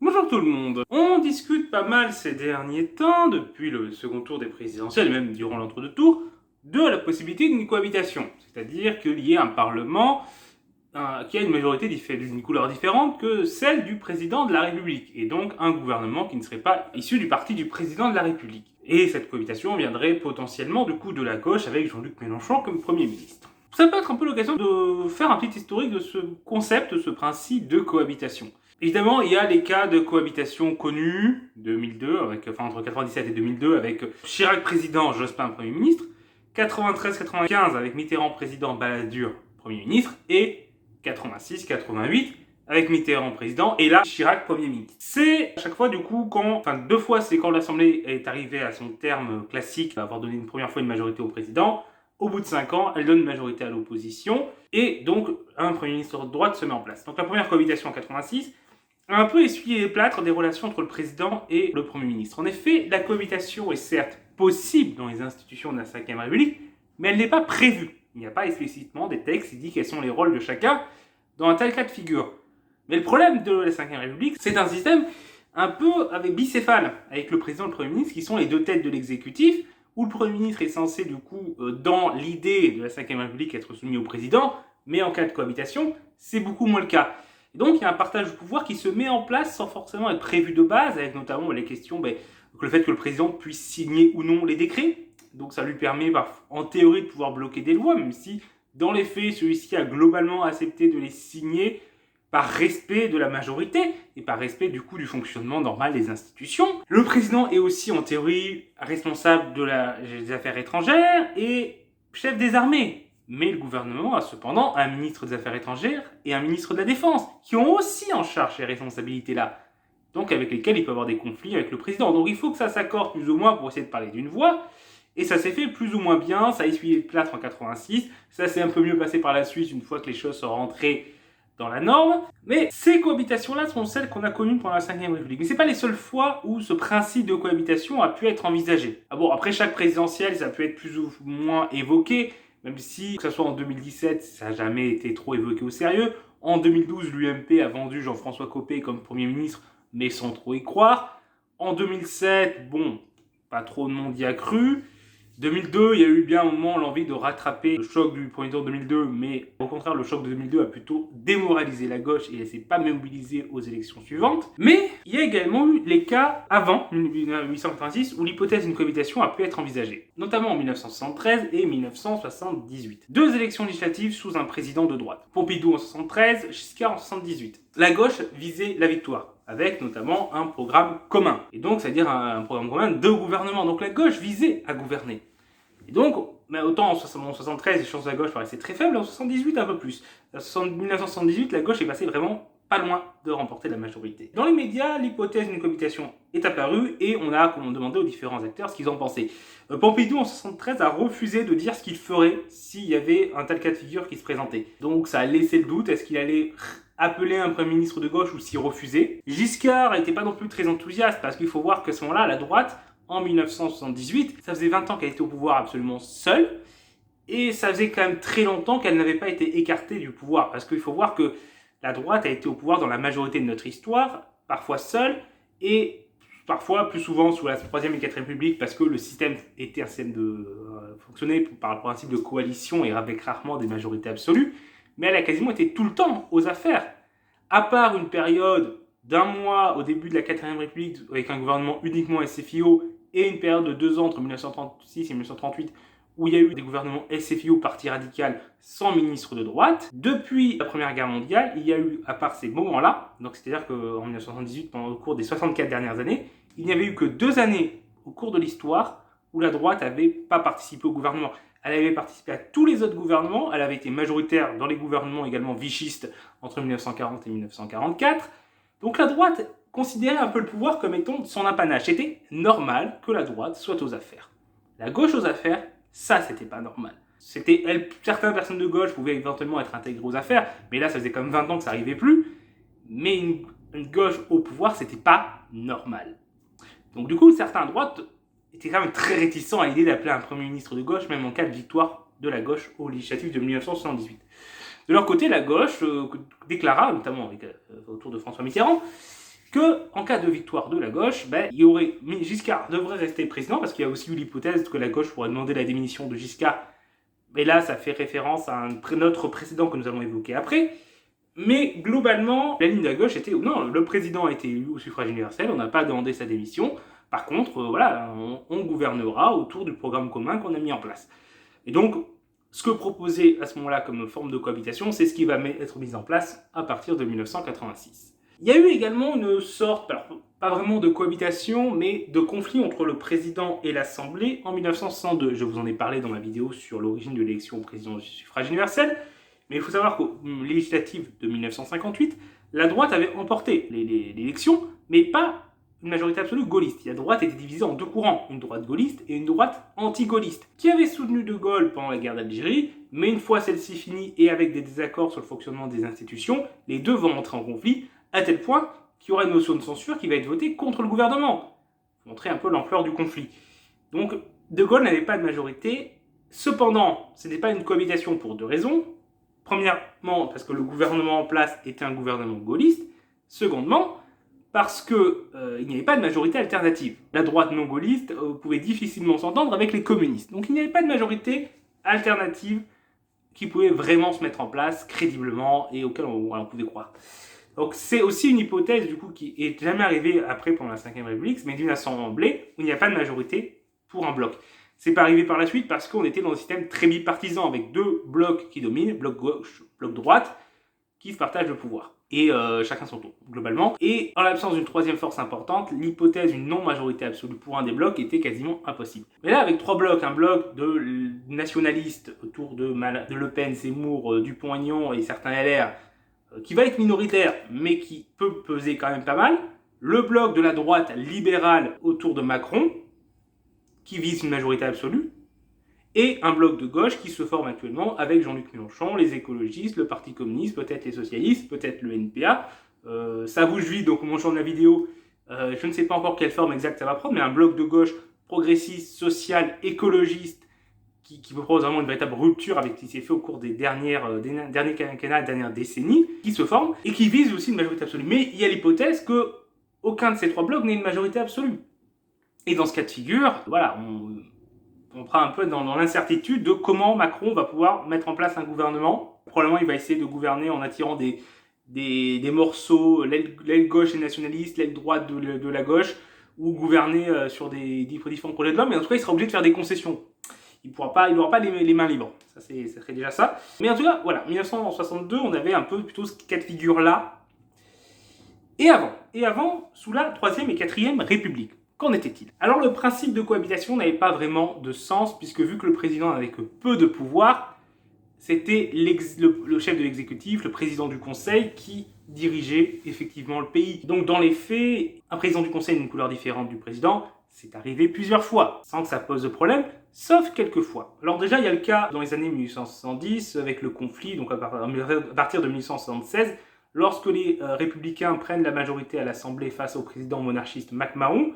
Bonjour tout le monde. On discute pas mal ces derniers temps, depuis le second tour des présidentielles, et même durant l'entre-deux tours, de la possibilité d'une cohabitation. C'est-à-dire qu'il y ait un parlement qui a une majorité d'une couleur différente que celle du président de la République, et donc un gouvernement qui ne serait pas issu du parti du président de la République. Et cette cohabitation viendrait potentiellement du coup de la gauche avec Jean-Luc Mélenchon comme Premier ministre. Ça peut être un peu l'occasion de faire un petit historique de ce concept, de ce principe de cohabitation. Évidemment, il y a les cas de cohabitation connus, 2002, entre 97 et 2002, avec Chirac président, Jospin Premier ministre, 93-95 avec Mitterrand président, Balladur Premier ministre, et 86-88 avec Mitterrand président, et là, Chirac Premier ministre. C'est à chaque fois, du coup, deux fois, c'est quand l'Assemblée est arrivée à son terme classique, avoir donné une première fois une majorité au président. Au bout de 5 ans, elle donne une majorité à l'opposition, et donc un Premier ministre de droite se met en place. Donc la première cohabitation en 86 a un peu essuyé les plâtres des relations entre le président et le Premier ministre. En effet, la cohabitation est certes possible dans les institutions de la Ve République, mais elle n'est pas prévue. Il n'y a pas explicitement des textes qui disent quels sont les rôles de chacun dans un tel cas de figure. Mais le problème de la Ve République, c'est un système un peu bicéphale, avec le président et le Premier ministre qui sont les deux têtes de l'exécutif, où le Premier ministre est censé, du coup, dans l'idée de la Ve République, être soumis au président, mais en cas de cohabitation, c'est beaucoup moins le cas. Et donc, il y a un partage du pouvoir qui se met en place sans forcément être prévu de base, avec notamment les questions, le fait que le président puisse signer ou non les décrets. Donc, ça lui permet, en théorie, de pouvoir bloquer des lois, même si, dans les faits, celui-ci a globalement accepté de les signer par respect de la majorité et par respect du coup du fonctionnement normal des institutions. Le président est aussi en théorie responsable des affaires étrangères et chef des armées. Mais le gouvernement a cependant un ministre des Affaires étrangères et un ministre de la Défense qui ont aussi en charge ces responsabilités-là. Donc avec lesquels il peut avoir des conflits avec le président. Donc il faut que ça s'accorde plus ou moins pour essayer de parler d'une voix. Et ça s'est fait plus ou moins bien, ça a essuyé le plâtre en 86, ça s'est un peu mieux passé par la suite une fois que les choses sont rentrées dans la norme, mais ces cohabitations-là sont celles qu'on a connues pendant la Ve République. Mais c'est pas les seules fois où ce principe de cohabitation a pu être envisagé. Ah bon, après chaque présidentielle, ça peut être plus ou moins évoqué, même si, que ce soit en 2017, ça n'a jamais été trop évoqué au sérieux. En 2012, l'UMP a vendu Jean-François Copé comme Premier ministre, mais sans trop y croire. En 2007, bon, pas trop de monde y a cru. 2002, il y a eu bien un moment l'envie de rattraper le choc du premier tour de 2002, mais au contraire, le choc de 2002 a plutôt démoralisé la gauche et elle ne s'est pas mobilisée aux élections suivantes. Mais il y a également eu les cas avant 1886 où l'hypothèse d'une cohabitation a pu être envisagée, notamment en 1973 et 1978. Deux élections législatives sous un président de droite. Pompidou en 73, Giscard en 78. La gauche visait la victoire, avec notamment un programme commun. Et donc, c'est-à-dire un programme commun de gouvernement. Donc la gauche visait à gouverner. Et donc, autant en 73, les chances de la gauche paraissaient très faibles, en 78 un peu plus. En 1978, la gauche est passée vraiment pas loin de remporter la majorité. Dans les médias, l'hypothèse d'une cohabitation est apparue et on a demandé aux différents acteurs ce qu'ils en pensaient. Pompidou en 73 a refusé de dire ce qu'il ferait s'il y avait un tel cas de figure qui se présentait. Donc ça a laissé le doute, est-ce qu'il allait appeler un Premier ministre de gauche ou s'y refuser. Giscard n'était pas non plus très enthousiaste parce qu'il faut voir qu'à ce moment-là, la droite, en 1978, ça faisait 20 ans qu'elle était au pouvoir absolument seule et ça faisait quand même très longtemps qu'elle n'avait pas été écartée du pouvoir parce qu'il faut voir que la droite a été au pouvoir dans la majorité de notre histoire, parfois seule et parfois plus souvent sous la 3e et 4e République parce que le système était un système fonctionnait par le principe de coalition et avec rarement des majorités absolues. Mais elle a quasiment été tout le temps aux affaires. À part une période d'un mois au début de la 4e République avec un gouvernement uniquement SFIO et une période de 2 ans entre 1936 et 1938 où il y a eu des gouvernements SFIO, parti radical, sans ministre de droite. Depuis la Première Guerre mondiale, il y a eu, à part ces moments-là, donc c'est-à-dire qu'en 1978, pendant le cours des 64 dernières années, il n'y avait eu que 2 années au cours de l'histoire où la droite n'avait pas participé au gouvernement. Elle avait participé à tous les autres gouvernements, elle avait été majoritaire dans les gouvernements également vichistes entre 1940 et 1944. Donc la droite considérait un peu le pouvoir comme étant son apanage. C'était normal que la droite soit aux affaires. La gauche aux affaires, ça c'était pas normal. Certaines personnes de gauche pouvaient éventuellement être intégrées aux affaires, mais là ça faisait comme 20 ans que ça n'arrivait plus. Mais une gauche au pouvoir, c'était pas normal. Donc du coup, certains à droite étaient quand même très réticents à l'idée d'appeler un Premier ministre de gauche, même en cas de victoire de la gauche aux législatives de 1978. De leur côté, la gauche déclara, notamment autour de François Mitterrand, que en cas de victoire de la gauche, Giscard devrait rester président, parce qu'il y a aussi eu l'hypothèse que la gauche pourrait demander la démission de Giscard. Mais là, ça fait référence à notre précédent que nous allons évoquer après. Mais globalement, la ligne de la gauche était non, le président a été élu au suffrage universel, on n'a pas demandé sa démission. Par contre, on gouvernera autour du programme commun qu'on a mis en place. Et donc, ce que proposait à ce moment-là comme forme de cohabitation, c'est ce qui va être mis en place à partir de 1986. Il y a eu également une sorte, alors pas vraiment de cohabitation, mais de conflit entre le président et l'Assemblée en 1962. Je vous en ai parlé dans ma vidéo sur l'origine de l'élection au président du suffrage universel, mais il faut savoir qu'aux législatives de 1958, la droite avait emporté l'élection, mais pas une majorité absolue gaulliste. La droite était divisée en deux courants, une droite gaulliste et une droite anti-gaulliste, qui avait soutenu De Gaulle pendant la guerre d'Algérie, mais une fois celle-ci finie et avec des désaccords sur le fonctionnement des institutions, les deux vont entrer en conflit, à tel point qu'il y aura une motion de censure qui va être votée contre le gouvernement. Pour montrer un peu l'ampleur du conflit. Donc, De Gaulle n'avait pas de majorité. Cependant, ce n'était pas une cohabitation pour deux raisons. Premièrement, parce que le gouvernement en place était un gouvernement gaulliste. Secondement, parce qu'il n'y avait pas de majorité alternative. La droite non gaulliste pouvait difficilement s'entendre avec les communistes. Donc il n'y avait pas de majorité alternative qui pouvait vraiment se mettre en place crédiblement et auquel on pouvait croire. Donc c'est aussi une hypothèse du coup qui est jamais arrivée après pendant la Ve République, mais d'une assemblée où il n'y a pas de majorité pour un bloc. C'est pas arrivé par la suite parce qu'on était dans un système très bipartisan avec deux blocs qui dominent, bloc gauche, bloc droite, qui se partagent le pouvoir. Et chacun son tour, globalement. Et en l'absence d'une troisième force importante, l'hypothèse d'une non-majorité absolue pour un des blocs était quasiment impossible. Mais là, avec trois blocs, un bloc de nationalistes autour de Le Pen, Zemmour, Dupont-Aignan et certains LR, qui va être minoritaire, mais qui peut peser quand même pas mal, le bloc de la droite libérale autour de Macron, qui vise une majorité absolue, et un bloc de gauche qui se forme actuellement avec Jean-Luc Mélenchon, les écologistes, le Parti communiste, peut-être les socialistes, peut-être le NPA. Ça bouge vite, donc au moment de la vidéo, je ne sais pas encore quelle forme exacte ça va prendre, mais un bloc de gauche progressiste, social, écologiste, qui propose vraiment une véritable rupture avec ce qui s'est fait au cours des derniers quinquennats, dernières décennies, qui se forme et qui vise aussi une majorité absolue. Mais il y a l'hypothèse qu'aucun de ces trois blocs n'ait une majorité absolue. Et dans ce cas de figure, voilà, on prend un peu dans l'incertitude de comment Macron va pouvoir mettre en place un gouvernement. Probablement, il va essayer de gouverner en attirant des morceaux, l'aile gauche et nationaliste, l'aile droite de la gauche, ou gouverner sur des différents projets de l'homme, mais en tout cas, il sera obligé de faire des concessions. Il n'aura pas les mains libres. Ça serait déjà ça. Mais en tout cas, voilà, 1962, on avait un peu plutôt ce cas de figure-là. Et avant, sous la 3e et 4e République. Qu'en était-il? Alors le principe de cohabitation n'avait pas vraiment de sens, puisque vu que le président n'avait que peu de pouvoir, c'était le chef de l'exécutif, le président du conseil, qui dirigeait effectivement le pays. Donc dans les faits, un président du conseil d'une couleur différente du président, c'est arrivé plusieurs fois, sans que ça pose de problème, sauf quelques fois. Alors déjà, il y a le cas dans les années 1870, avec le conflit, donc à partir de 1876, lorsque les républicains prennent la majorité à l'Assemblée face au président monarchiste McMahon.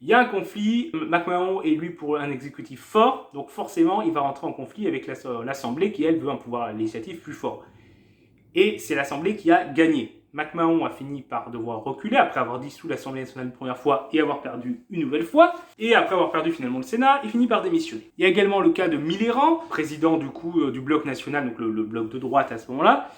Il y a un conflit, McMahon est lui pour un exécutif fort, donc forcément il va rentrer en conflit avec l'Assemblée qui elle veut un pouvoir législatif plus fort. Et c'est l'Assemblée qui a gagné. McMahon a fini par devoir reculer après avoir dissous l'Assemblée nationale une première fois et avoir perdu une nouvelle fois. Et après avoir perdu finalement le Sénat, il finit par démissionner. Il y a également le cas de Mitterrand, président du coup du bloc national, donc le bloc de droite à ce moment-là,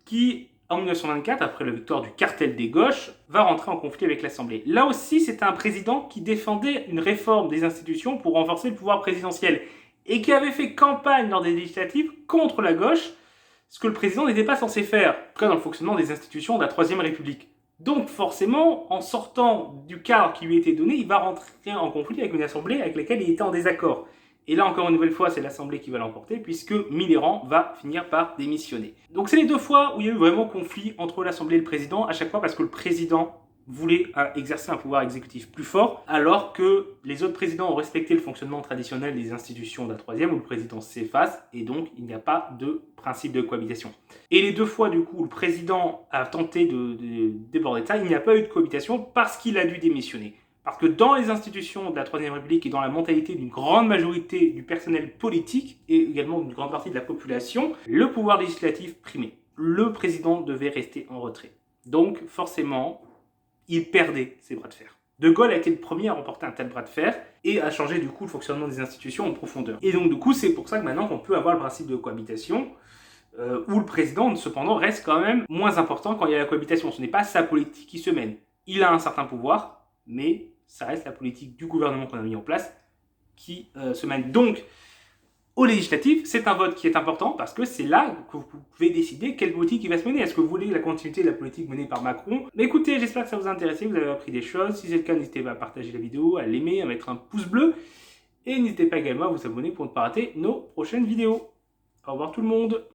qui en 1924, après la victoire du cartel des gauches, va rentrer en conflit avec l'Assemblée. Là aussi, c'était un président qui défendait une réforme des institutions pour renforcer le pouvoir présidentiel et qui avait fait campagne lors des législatives contre la gauche, ce que le président n'était pas censé faire, en tout cas dans le fonctionnement des institutions de la Troisième République. Donc forcément, en sortant du cadre qui lui était donné, il va rentrer en conflit avec une assemblée avec laquelle il était en désaccord. Et là, encore une nouvelle fois, c'est l'Assemblée qui va l'emporter, puisque Mitterrand va finir par démissionner. Donc c'est les deux fois où il y a eu vraiment conflit entre l'Assemblée et le président, à chaque fois parce que le président voulait exercer un pouvoir exécutif plus fort, alors que les autres présidents ont respecté le fonctionnement traditionnel des institutions de la Troisième, où le président s'efface, et donc il n'y a pas de principe de cohabitation. Et les deux fois, du coup, où le président a tenté de déborder de ça, il n'y a pas eu de cohabitation parce qu'il a dû démissionner. Parce que dans les institutions de la Troisième République et dans la mentalité d'une grande majorité du personnel politique et également d'une grande partie de la population, le pouvoir législatif primait. Le président devait rester en retrait. Donc forcément, il perdait ces bras de fer. De Gaulle a été le premier à remporter un tel bras de fer et à changer du coup le fonctionnement des institutions en profondeur. Et donc du coup c'est pour ça que maintenant on peut avoir le principe de cohabitation où le président cependant reste quand même moins important quand il y a la cohabitation. Ce n'est pas sa politique qui se mène. Il a un certain pouvoir, mais ça reste la politique du gouvernement qu'on a mis en place qui se mène. Donc au législatif, c'est un vote qui est important parce que c'est là que vous pouvez décider quelle politique il va se mener. Est-ce que vous voulez la continuité de la politique menée par Macron? Mais écoutez, j'espère que ça vous a intéressé, que vous avez appris des choses. Si c'est le cas, n'hésitez pas à partager la vidéo, à l'aimer, à mettre un pouce bleu. Et n'hésitez pas également à vous abonner pour ne pas rater nos prochaines vidéos. Au revoir tout le monde!